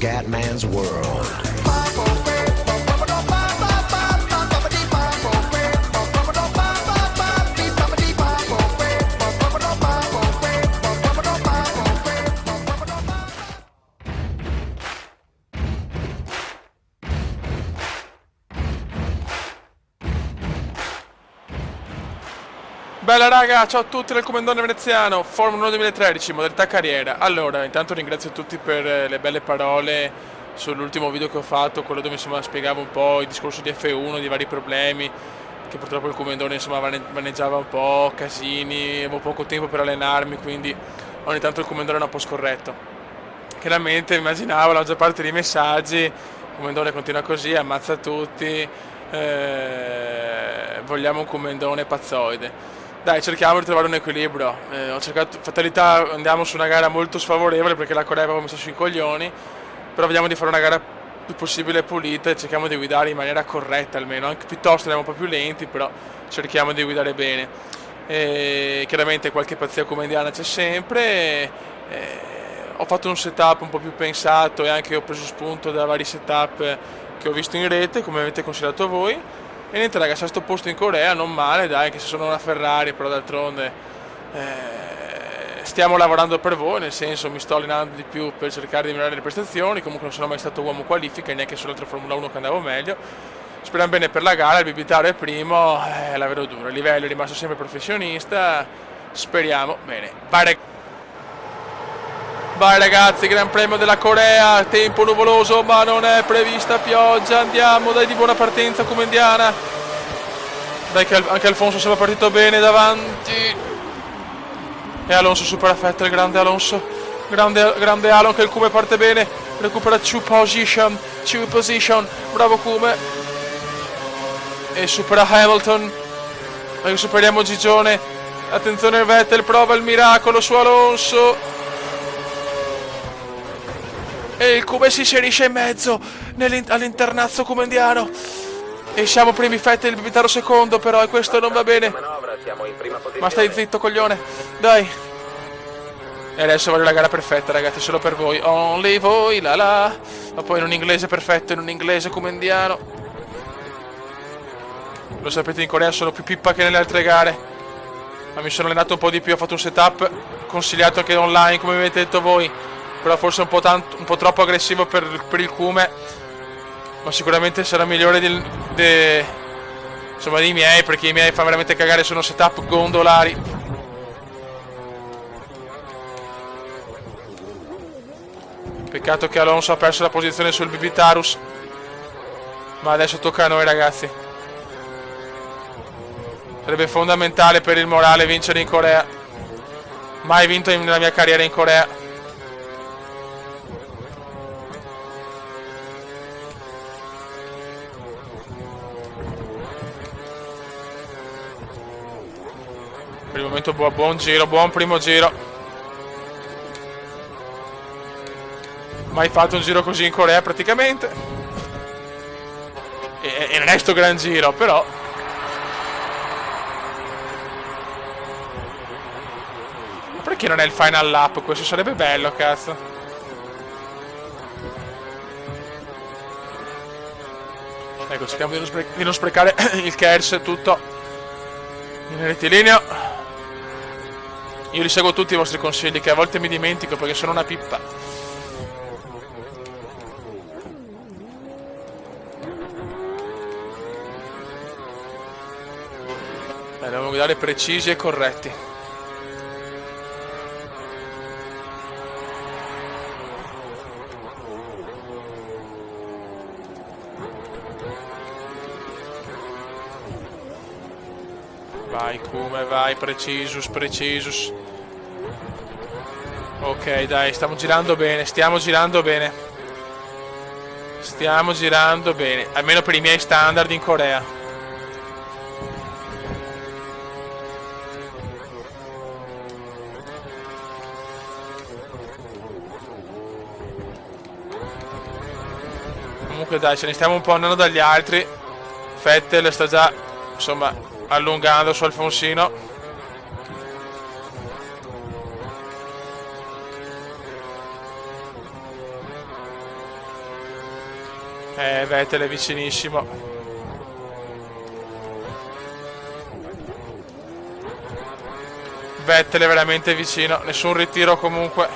Scatman's World. Bella raga, ciao a tutti dal Comandone Veneziano, Formula 1 2013, modalità carriera. Allora, intanto ringrazio tutti per le belle parole sull'ultimo video che ho fatto, quello dove insomma spiegavo un po' il discorso di F1, di vari problemi, che purtroppo il Comandone insomma vaneggiava un po', casini, avevo poco tempo per allenarmi, quindi ogni tanto il Comandone era un po' scorretto. Chiaramente immaginavo la maggior parte dei messaggi, il Comandone continua così, ammazza tutti, vogliamo un Comandone pazzoide. Dai, cerchiamo di trovare un equilibrio. Ho cercato, fatalità, andiamo su una gara molto sfavorevole perché la Corea aveva messo sui coglioni, però vediamo di fare una gara più possibile pulita e cerchiamo di guidare in maniera corretta almeno, anche piuttosto andiamo un po' più lenti, però cerchiamo di guidare bene. Chiaramente qualche pazzia comandiana c'è sempre. Ho fatto un setup un po' più pensato e anche ho preso spunto da vari setup che ho visto in rete, come avete consigliato voi. E niente raga, sesto posto in Corea, non male, dai, che se sono una Ferrari, però d'altronde stiamo lavorando per voi, nel senso mi sto allenando di più per cercare di migliorare le prestazioni, comunque non sono mai stato uomo qualifica, neanche sull'altra Formula 1 che andavo meglio. Speriamo bene per la gara, il Bibitaro è primo, la vedo dura, il livello è rimasto sempre professionista, speriamo bene. Vai ragazzi, Gran Premio della Corea, tempo nuvoloso ma non è prevista pioggia, andiamo, dai, di buona partenza comandiana. Dai che anche Alfonso sembra partito bene davanti. E Alonso supera Vettel, grande Alonso, grande Alon che il Kume parte bene, recupera 2 position, bravo Kume. E supera Hamilton, noi superiamo Gigione, attenzione Vettel, prova il miracolo su Alonso. E il Kume si inserisce in mezzo all'internazzo comandiano. E siamo primi, Vettel, il Bibitaro secondo, però e questo non va bene. Ma stai zitto coglione, dai. E adesso voglio la gara perfetta ragazzi, solo per voi. Only voi, la la. Ma poi in un inglese perfetto, in un inglese comandiano. Lo sapete, in Corea sono più pippa che nelle altre gare. Ma mi sono allenato un po' di più, ho fatto un setup consigliato anche online, come avete detto voi. Però forse un po' troppo aggressivo per il Kume, ma sicuramente sarà migliore insomma dei miei, perché i miei fa veramente cagare, sono setup gondolari. Peccato che Alonso ha perso la posizione sul Bibitarus, ma adesso tocca a noi ragazzi. Sarebbe fondamentale per il morale vincere in Corea. Mai vinto nella mia carriera in Corea. Per il momento buon giro, buon primo giro. Mai fatto un giro così in Corea praticamente. E non è sto gran giro, però. Ma perché non è il final lap? Questo sarebbe bello, cazzo. Ecco, cerchiamo di non sprecare il KERS tutto in rettilineo. Io li seguo tutti i vostri consigli, che a volte mi dimentico perché sono una pippa. Dobbiamo guidare precisi e corretti. Vai Kume, vai, precisus. Ok dai, stiamo girando bene. Almeno per i miei standard in Corea. Comunque dai, ce ne stiamo un po' andando dagli altri. Vettel sta già, insomma, allungando su Alfonsino. Vettel è vicinissimo. Vettel è veramente vicino. Nessun ritiro comunque.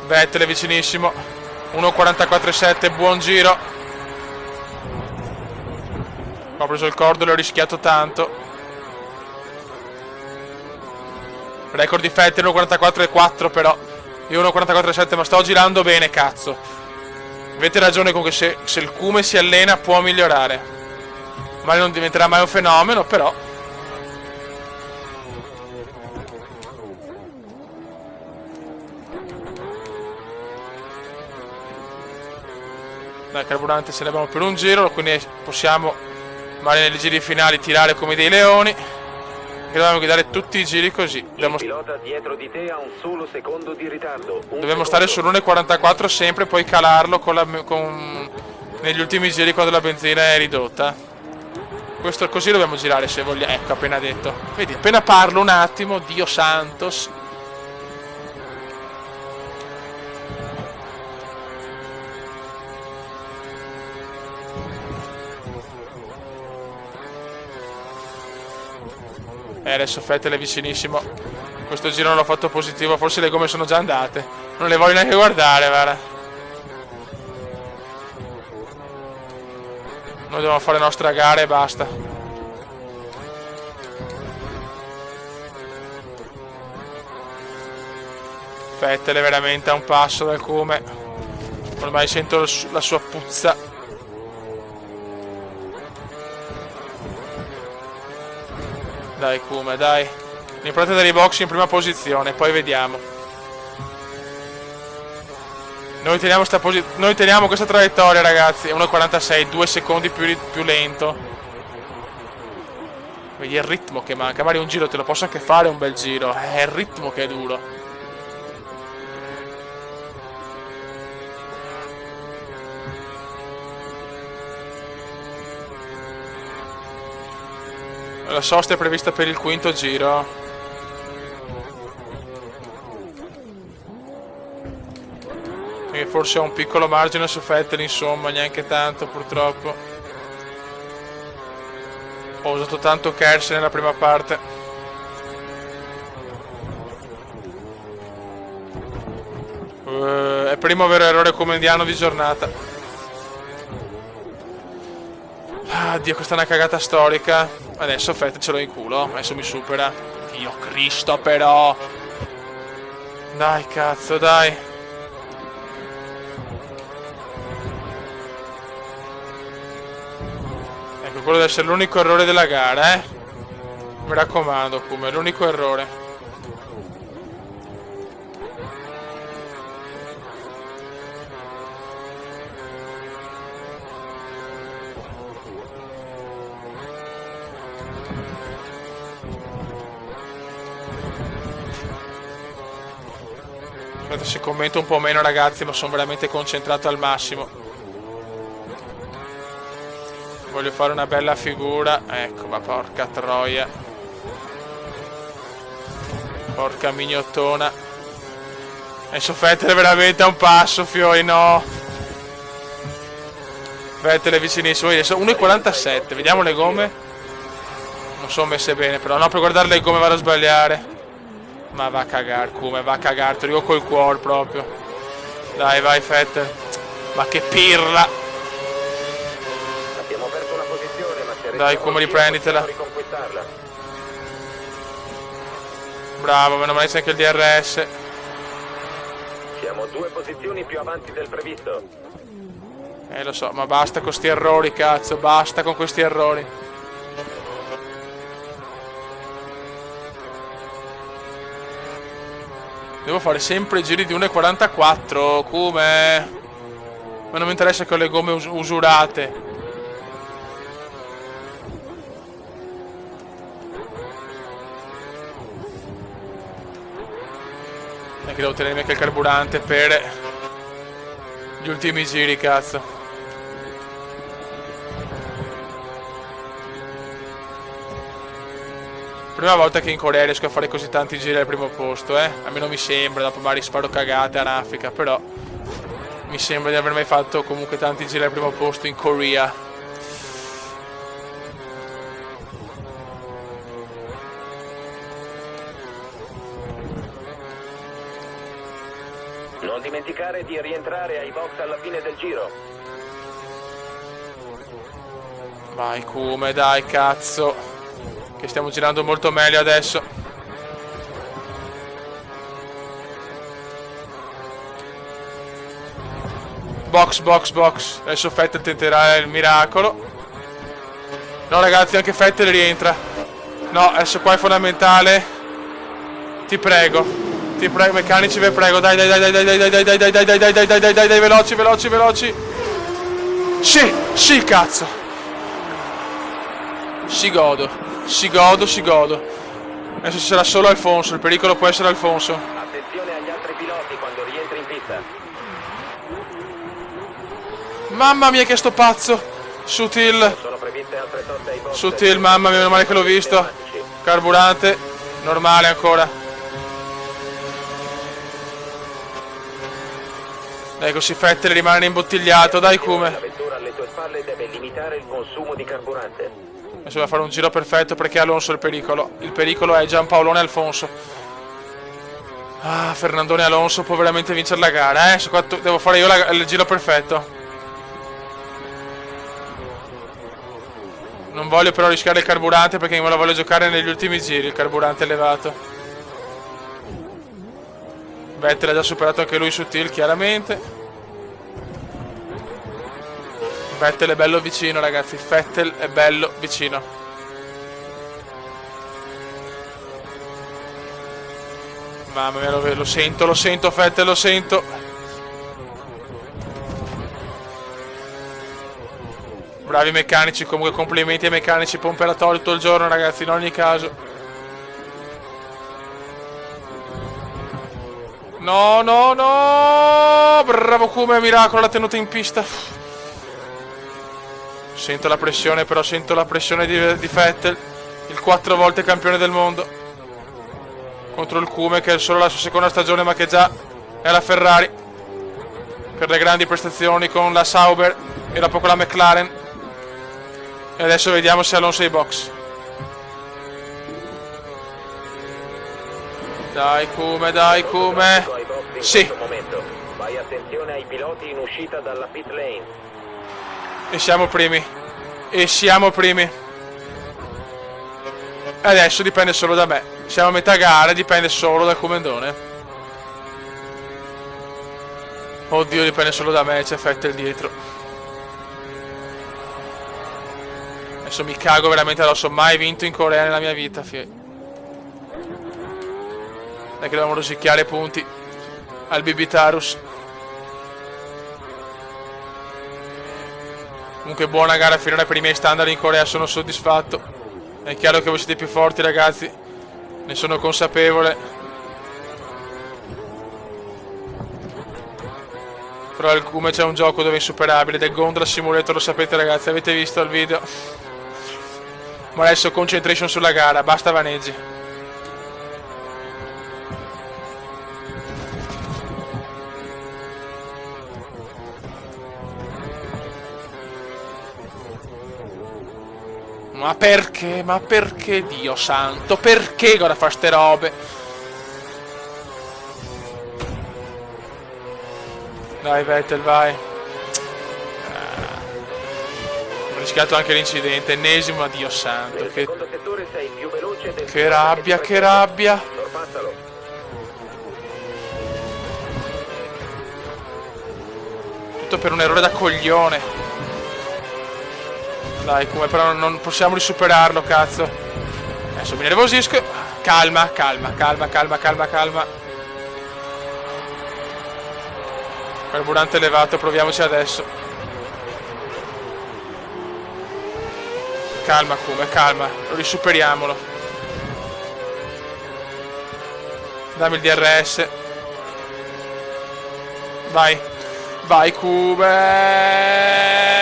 Vettel è vicinissimo. 1.44.7, buon giro. Ho preso il cordolo e ho rischiato tanto. Record di Vettel 1.44.4 però. Io 1.44.7, ma sto girando bene, cazzo. Avete ragione comunque, se il Cume si allena può migliorare. Ma non diventerà mai un fenomeno, però. Dai, carburante ce ne abbiamo per un giro, quindi possiamo magari nei giri finali tirare come dei leoni. E dobbiamo guidare tutti i giri così. Il pilota dietro di te ha un solo secondo di ritardo. Dobbiamo stare sull'1.44 sempre, poi calarlo negli ultimi giri quando la benzina è ridotta. Questo così dobbiamo girare se vogliamo. Ecco, appena detto. Vedi, appena parlo un attimo, Dio Santos. Adesso Vettel è vicinissimo. Questo giro non l'ho fatto positivo, forse le gomme sono già andate. Non le voglio neanche guardare, guarda. Noi dobbiamo fare le nostre gare e basta. Vettel è veramente a un passo dal Cume. Ormai sento la sua puzza. Dai Cume, dai. L'importante è dare i box in prima posizione, poi vediamo. Noi teniamo questa traiettoria, ragazzi. 1.46, 2 secondi più lento. Vedi il ritmo che manca. Magari un giro te lo posso anche fare, un bel giro. È il ritmo che è duro. La sosta è prevista per il quinto giro. E forse ho un piccolo margine su Vettel, insomma, neanche tanto purtroppo. Ho usato tanto Kers nella prima parte. È il primo vero errore comendiano di giornata. Ah, Dio, questa è una cagata storica. Adesso Vettel ce l'ho in culo. Adesso mi supera. Dio Cristo, però. Dai, cazzo, dai. Ecco, quello deve essere l'unico errore della gara, eh. Mi raccomando, come l'unico errore. Aspetta, se commento un po' meno, ragazzi, ma sono veramente concentrato al massimo. Voglio fare una bella figura. Ecco, ma porca troia. Porca mignottona. Adesso Vettel è veramente a un passo, fioi, no. Vettel è vicinissimo. Adesso 1.47, vediamo le gomme. Non sono messe bene, però no, per guardare le gomme vado a sbagliare. Ma va a cagare, Cume, va a cagare, te lo dico col cuore proprio. Dai, vai Vettel. Ma che pirla. Abbiamo perso una posizione, ma se dai, Cume, riprenditela. Bravo, meno male c'è anche il DRS. Siamo 2 posizioni più avanti del previsto. Lo so, ma basta con questi errori, cazzo, basta con questi errori. Devo fare sempre giri di 1.44, come? Ma non mi interessa con le gomme usurate. E che devo tenermi anche il carburante per gli ultimi giri, cazzo. Prima volta che in Corea riesco a fare così tanti giri al primo posto, almeno mi sembra, dopo magari sparo cagate a raffica, però mi sembra di aver mai fatto comunque tanti giri al primo posto in Corea. Non dimenticare di rientrare ai box alla fine del giro. Vai Kume, dai cazzo, che stiamo girando molto meglio adesso. Box, box, box. Adesso Vettel tenterà il miracolo. No ragazzi, anche Vettel rientra. No, adesso qua è fondamentale. Ti prego, meccanici, vi prego. Dai, veloci, veloci, veloci. Sì, cazzo. Si godo. Adesso ci sarà solo Alfonso, il pericolo può essere Alfonso. Attenzione agli altri piloti quando rientri in pista. Mamma mia che sto pazzo. Sutil. Sono previste altre soste ai box. Sutil, mamma mia, meno male che l'ho visto. Carburante, normale ancora. Dai, così Vettel rimane imbottigliato, dai Kume. La vettura alle tue spalle deve limitare il consumo di carburante. Adesso va a fare un giro perfetto perché Alonso è il pericolo. Il pericolo è Giampaolone e Alfonso. Ah, Fernandone e Alonso può veramente vincere la gara, devo fare io il giro perfetto. Non voglio però rischiare il carburante perché me lo voglio giocare negli ultimi giri, il carburante elevato. Vettel ha già superato anche lui su Till, chiaramente. Vettel è bello vicino, ragazzi. Vettel è bello vicino. Mamma mia, lo sento, Vettel, lo sento. Bravi meccanici, comunque complimenti ai meccanici pomperatori tutto il giorno, ragazzi, in ogni caso. No, bravo Kume, miracolo, l'ha tenuta in pista. Sento la pressione, però sento la pressione di Vettel, il 4 volte campione del mondo, contro il Kume che è solo la sua seconda stagione ma che già è la Ferrari per le grandi prestazioni con la Sauber e dopo con la McLaren. E adesso vediamo se Alonso è ai box. Dai Kume. Sì. Fai attenzione ai piloti in uscita dalla pit lane. E siamo primi. E adesso dipende solo da me. Siamo a metà gara, dipende solo dal Comendone. Oddio, dipende solo da me, c'è Vettel dietro. Adesso mi cago veramente addosso. Mai vinto in Corea nella mia vita, Dai che dobbiamo rosicchiare punti al Bibitarus. Comunque buona gara finora per i miei standard in Corea, sono soddisfatto. È chiaro che voi siete più forti, ragazzi, ne sono consapevole. Però al Kume c'è un gioco dove è insuperabile, del Gondra Simulator, lo sapete ragazzi, avete visto il video. Ma adesso concentration sulla gara, basta vaneggi. Ma perché? Ma perché, Dio santo? Perché ora fa ste robe? Dai Vettel, vai. Ho rischiato anche l'incidente, ennesimo, ma Dio santo. Che rabbia, che rabbia. Tutto per un errore da coglione. Dai, come però non possiamo risuperarlo, cazzo. Adesso mi nervosisco. Calma. Carburante elevato, proviamoci adesso. Calma, Kume, calma. Lo risuperiamolo. Dammi il DRS. Vai. Vai Kume.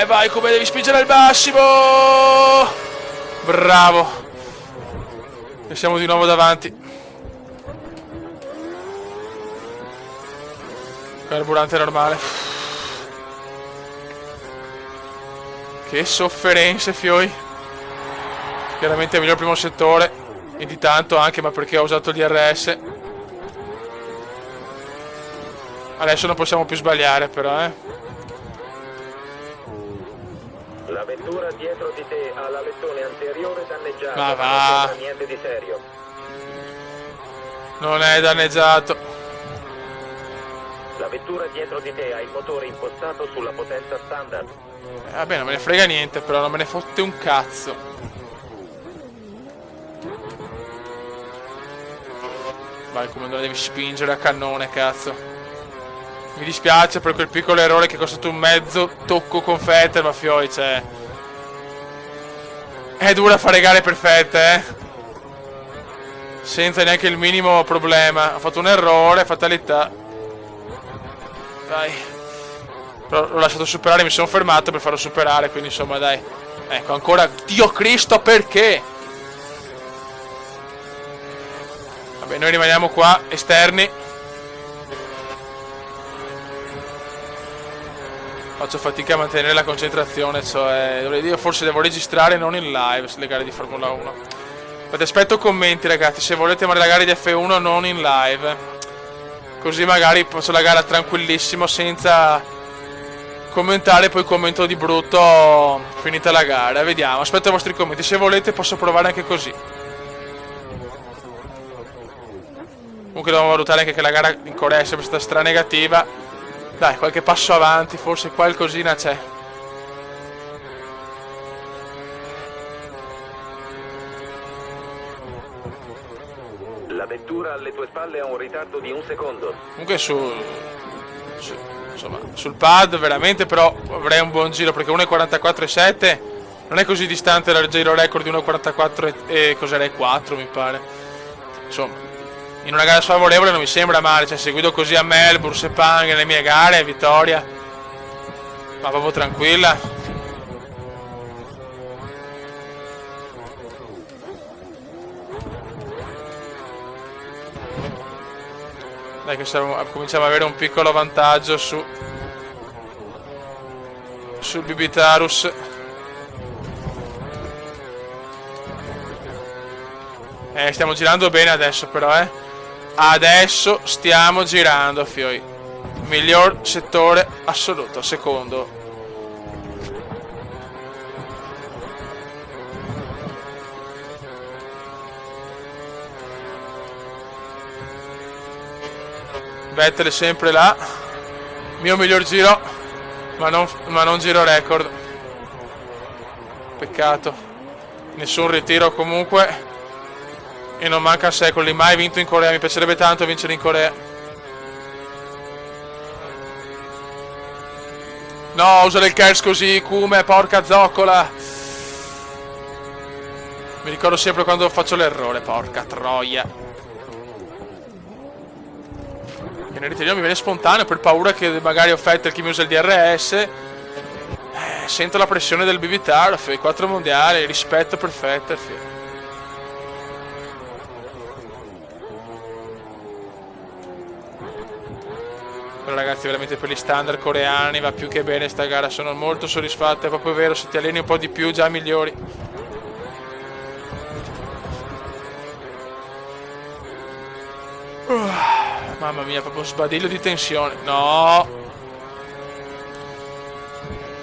Vai Kume, devi spingere al massimo. Bravo. E siamo di nuovo davanti. Carburante normale. Che sofferenze, fioi. Chiaramente è meglio il primo settore. E di tanto anche, ma perché ho usato il DRS. Adesso non possiamo più sbagliare però, La vettura dietro di te ha l'alettone anteriore danneggiato. Ma va. Non sembra niente di serio. Non è danneggiato. La vettura dietro di te ha il motore impostato sulla potenza standard. Vabbè, non me ne frega niente, però non me ne fotte un cazzo. Vai, come non la devi spingere a cannone, cazzo. Mi dispiace per quel piccolo errore che è costato un mezzo tocco con Vettel, ma fioi, cioè... È dura fare gare perfette, senza neanche il minimo problema. Ha fatto un errore, fatalità. Dai. Però l'ho lasciato superare, mi sono fermato per farlo superare, quindi insomma dai. Ecco, ancora, Dio Cristo, perché? Vabbè, noi rimaniamo qua, esterni. Faccio fatica a mantenere la concentrazione, cioè io forse devo registrare non in live le gare di Formula 1. Ti aspetto commenti, ragazzi, se volete la gara di F1 non in live. Così magari faccio la gara tranquillissimo senza commentare, poi commento di brutto finita la gara. Vediamo, aspetto i vostri commenti, se volete posso provare anche così. Comunque dobbiamo valutare anche che la gara in Corea è sempre stata stranegativa. Dai, qualche passo avanti, forse qualcosina c'è. La vettura alle tue spalle ha un ritardo di 1 secondo. Comunque insomma, sul pad veramente però avrei un buon giro, perché 1.44.7 non è così distante dal giro record di 1.44 e cos'era 4 mi pare. Insomma, in una gara sfavorevole non mi sembra male, cioè seguito così a Melbourne, Sepang, nelle mie gare, vittoria. Ma proprio tranquilla. Dai che cominciamo ad avere un piccolo vantaggio sul Bibitarus. Stiamo girando bene adesso però, Adesso stiamo girando, fioi. Miglior settore assoluto, secondo. Vettel è sempre là. Mio miglior giro, ma non giro record. Peccato. Nessun ritiro comunque. E non manca secoli, mai vinto in Corea, mi piacerebbe tanto vincere in Corea. No, usare il KERS così, come, porca zoccola. Mi ricordo sempre quando faccio l'errore, porca troia. E nel ritiro mi viene spontaneo per paura che magari ho Vettel chi mi usa il DRS. Sento la pressione del BBTAR, 4 mondiali, rispetto per Vettel, Però ragazzi, veramente per gli standard coreani va più che bene sta gara, sono molto soddisfatto, è proprio vero, se ti alleni un po' di più già migliori. Mamma mia, proprio sbadiglio di tensione. No!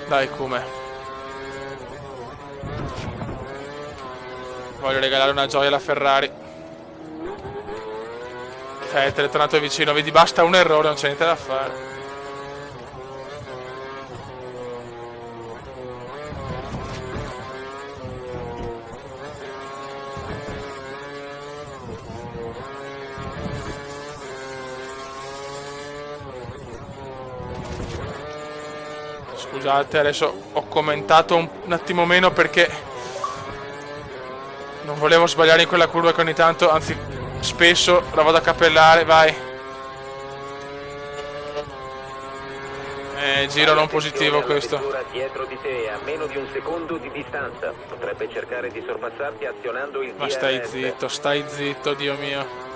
Dai, come? Voglio regalare una gioia alla Ferrari. Vettel è tornato vicino, vedi, basta un errore, non c'è niente da fare. Scusate, adesso ho commentato un attimo meno perché non volevo sbagliare in quella curva che ogni tanto, anzi spesso la vado a cappellare, vai. Giro non Fai positivo attenzione alla questo. vettura dietro di te a meno di un secondo di distanza. Potrebbe cercare di sorpassarti azionando il Ma DRS. stai zitto, Dio mio.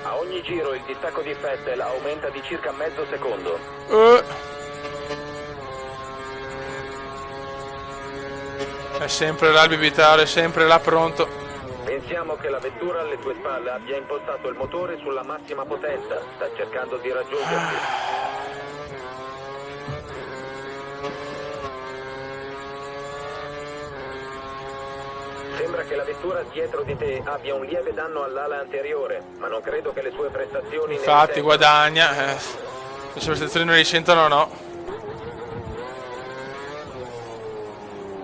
A ogni giro il distacco di Vettel aumenta di circa mezzo secondo. È sempre là il bibitaro, è sempre là pronto. Pensiamo che la vettura alle tue spalle abbia impostato il motore sulla massima potenza. Sta cercando di raggiungerti. Sembra che la vettura dietro di te abbia un lieve danno all'ala anteriore, ma non credo che le sue prestazioni Infatti ne guadagna. Le sue prestazioni non risentono, no.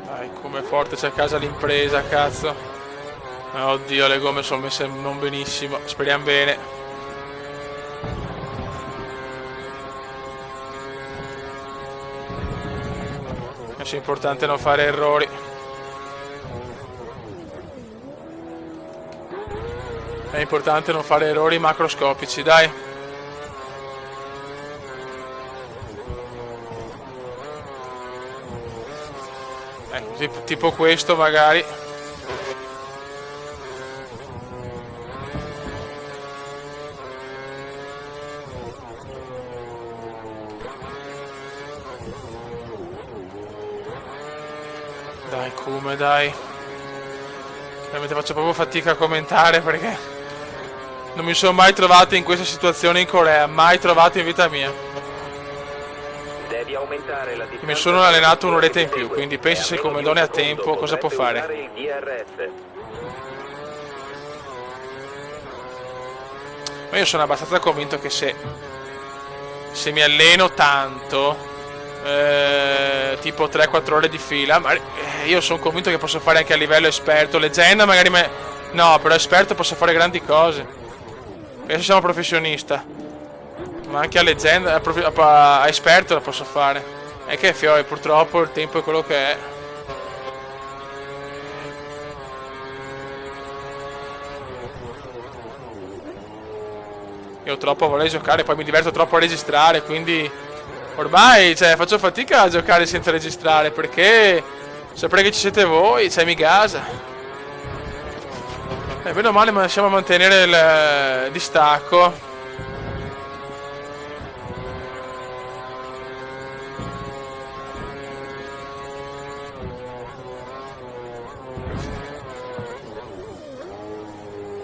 Dai, come forte c'è a casa l'impresa, cazzo. Oddio, le gomme sono messe non benissimo. Speriamo bene. È importante non fare errori. È importante non fare errori macroscopici, dai. Tipo questo magari. Dai, come dai. Veramente faccio proprio fatica a commentare perché non mi sono mai trovato in questa situazione in Corea, mai trovato in vita mia. devi aumentare la distanza. Mi sono allenato un'oretta in più, quindi pensi se il comandone ha tempo cosa può fare. Usare il DRS. Ma io sono abbastanza convinto che se mi alleno tanto, tipo 3-4 ore di fila, io sono convinto che posso fare anche a livello esperto. Leggenda magari no, però esperto posso fare grandi cose. Adesso siamo professionista, ma anche a leggenda, a esperto la posso fare. È che fioi, purtroppo il tempo è quello che è. Io ho troppo voglia di giocare, poi mi diverto troppo a registrare, quindi ormai faccio fatica a giocare senza registrare, perché saprei che ci siete voi, mi gasa. Meno male riusciamo a mantenere il distacco.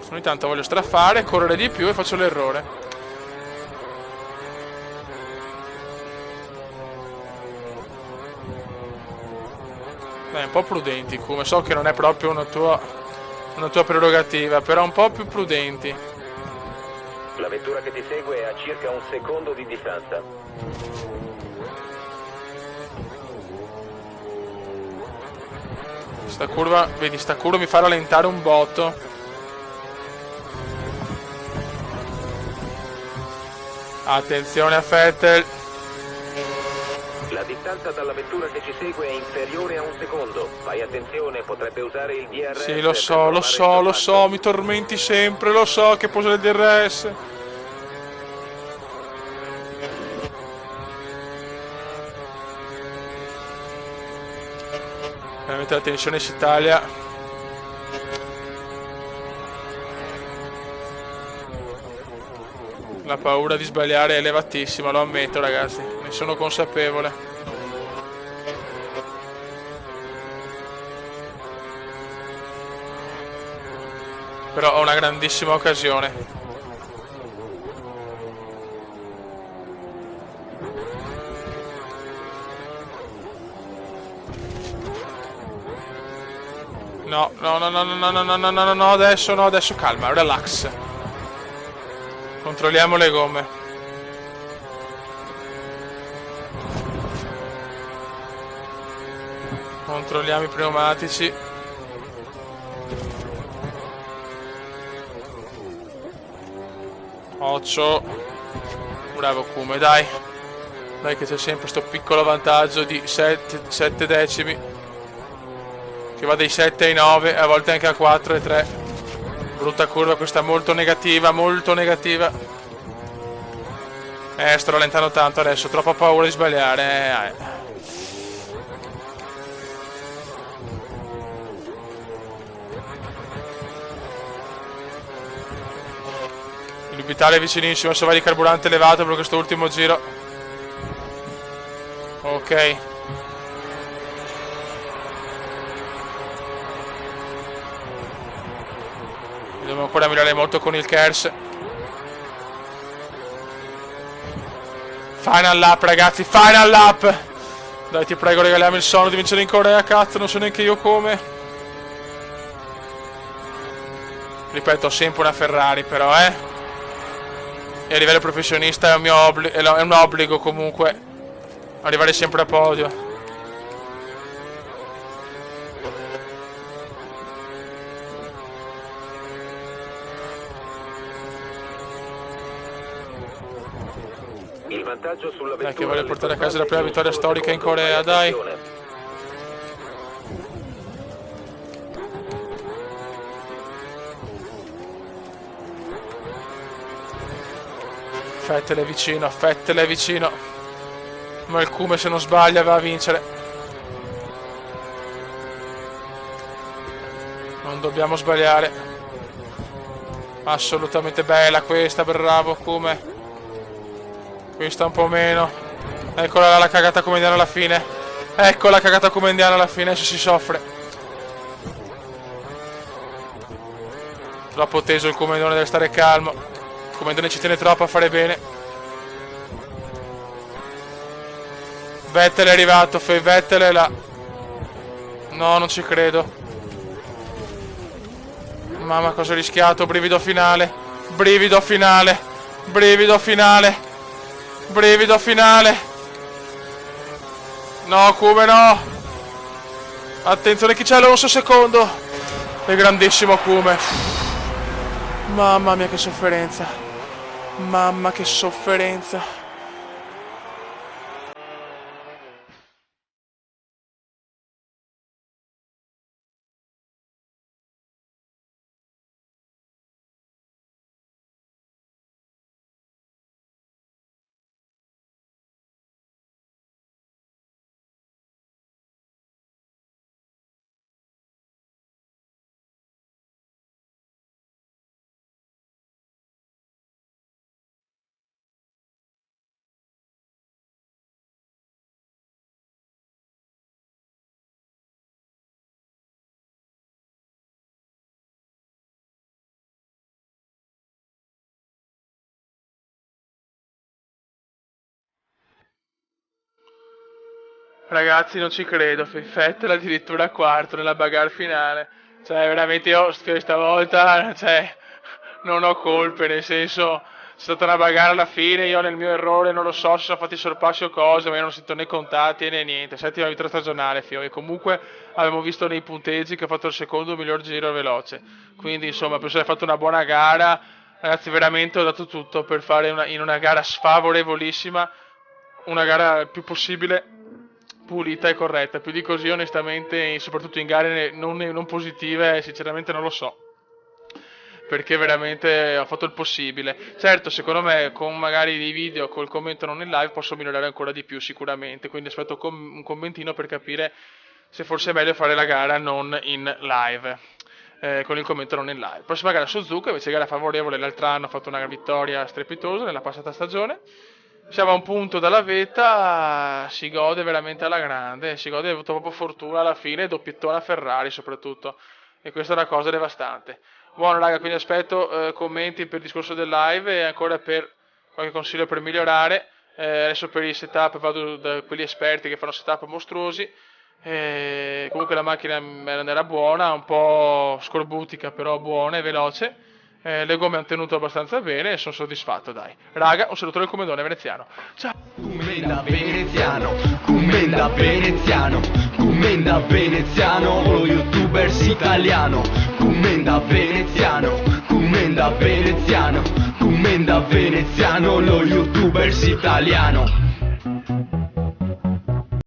Ogni tanto voglio strafare, correre di più e faccio l'errore. Dai, un po' prudenti, come so che non è proprio una tua prerogativa, però un po' più prudenti. La vettura che ti segue è a circa un secondo di distanza. Sta curva, vedi, sta curva mi fa rallentare un botto. Attenzione a Vettel. La distanza dalla vettura che ci segue è inferiore a un secondo. Fai attenzione, potrebbe usare il DRS. Sì, lo so, mi tormenti sempre, lo so che può usare il DRS. Veramente la tensione si taglia. La paura di sbagliare è elevatissima, lo ammetto ragazzi, ne sono consapevole. Però ho una grandissima occasione. No, adesso calma, relax. Controlliamo le gomme. Controlliamo i pneumatici. Occhio. Bravo Kume, dai. Dai che c'è sempre sto piccolo vantaggio di 7 decimi. Che va dai 7 ai 9, a volte anche a 4 e 3. Brutta curva questa, molto negativa, molto negativa. Sto rallentando tanto adesso, troppa paura di sbagliare. Il Vitale è vicinissimo, adesso va di carburante elevato per questo ultimo giro. Ok. Dobbiamo ancora migliorare molto con il Kers. Final lap, ragazzi, final lap. Dai, ti prego, regaliamo il sonno di vincere in Corea, cazzo, non so neanche io come. Ripeto, ho sempre una Ferrari, però, E a livello professionista è un obbligo comunque arrivare sempre a podio. Il vantaggio sulla vettura. Dai, che vuole portare a casa la prima vittoria storica in Corea, dai. Vettel è vicino. Ma il Kume, se non sbaglia, va a vincere. Non dobbiamo sbagliare. Assolutamente bella questa, bravo Kume. Questa un po' meno. Eccola là, la cagata comendiana alla fine. Ecco la cagata comendiana alla fine, adesso si soffre. Troppo teso il comendone, deve stare calmo. Il comendone ci tiene troppo a fare bene. Vettel è arrivato, Vettel è là. No, non ci credo. Mamma, cosa ho rischiato, brivido finale. Brivido finale. Brivido finale. Brivido finale. No, Kume, no. Attenzione, chi c'è Alonso secondo. È grandissimo Kume. Mamma mia, che sofferenza. Mamma, che sofferenza. Ragazzi, non ci credo, Vettel addirittura quarto nella bagarre finale. Cioè, veramente io questa volta, non ho colpe, nel senso, c'è stata una bagarre alla fine, io nel mio errore non lo so se sono fatti sorpassi o cose, ma io non sento né contati né niente. Settima vittoria stagionale, Fio, e comunque abbiamo visto nei punteggi che ha fatto il secondo miglior giro veloce. Quindi, insomma, penso di aver fatto una buona gara. Ragazzi, veramente ho dato tutto per fare in una gara sfavorevolissima, una gara il più possibile pulita e corretta. Più di così onestamente, soprattutto in gare non positive, sinceramente non lo so, perché veramente ho fatto il possibile. Certo, secondo me con magari dei video col commento non in live posso migliorare ancora di più sicuramente, quindi aspetto un commentino per capire se forse è meglio fare la gara non in live, con il commento non in live. Prossima gara Suzuka, invece gara favorevole, l'altro anno ha fatto una vittoria strepitosa nella passata stagione. Siamo a un punto dalla vetta, si gode veramente alla grande, si gode, ha avuto proprio fortuna alla fine, doppiettona Ferrari soprattutto, e questa è una cosa devastante. Buono raga, quindi aspetto commenti per il discorso del live e ancora per qualche consiglio per migliorare. Adesso per i setup vado da quelli esperti che fanno setup mostruosi. Comunque la macchina era buona, un po' scorbutica però buona e veloce. Le gomme hanno tenuto abbastanza bene e sono soddisfatto, dai. Raga, un saluto del comandone veneziano. Ciao. Commenda veneziano, commenda veneziano, commenda veneziano, lo youtubers italiano. Commenda veneziano, commenda veneziano, commenda veneziano, lo youtubers italiano.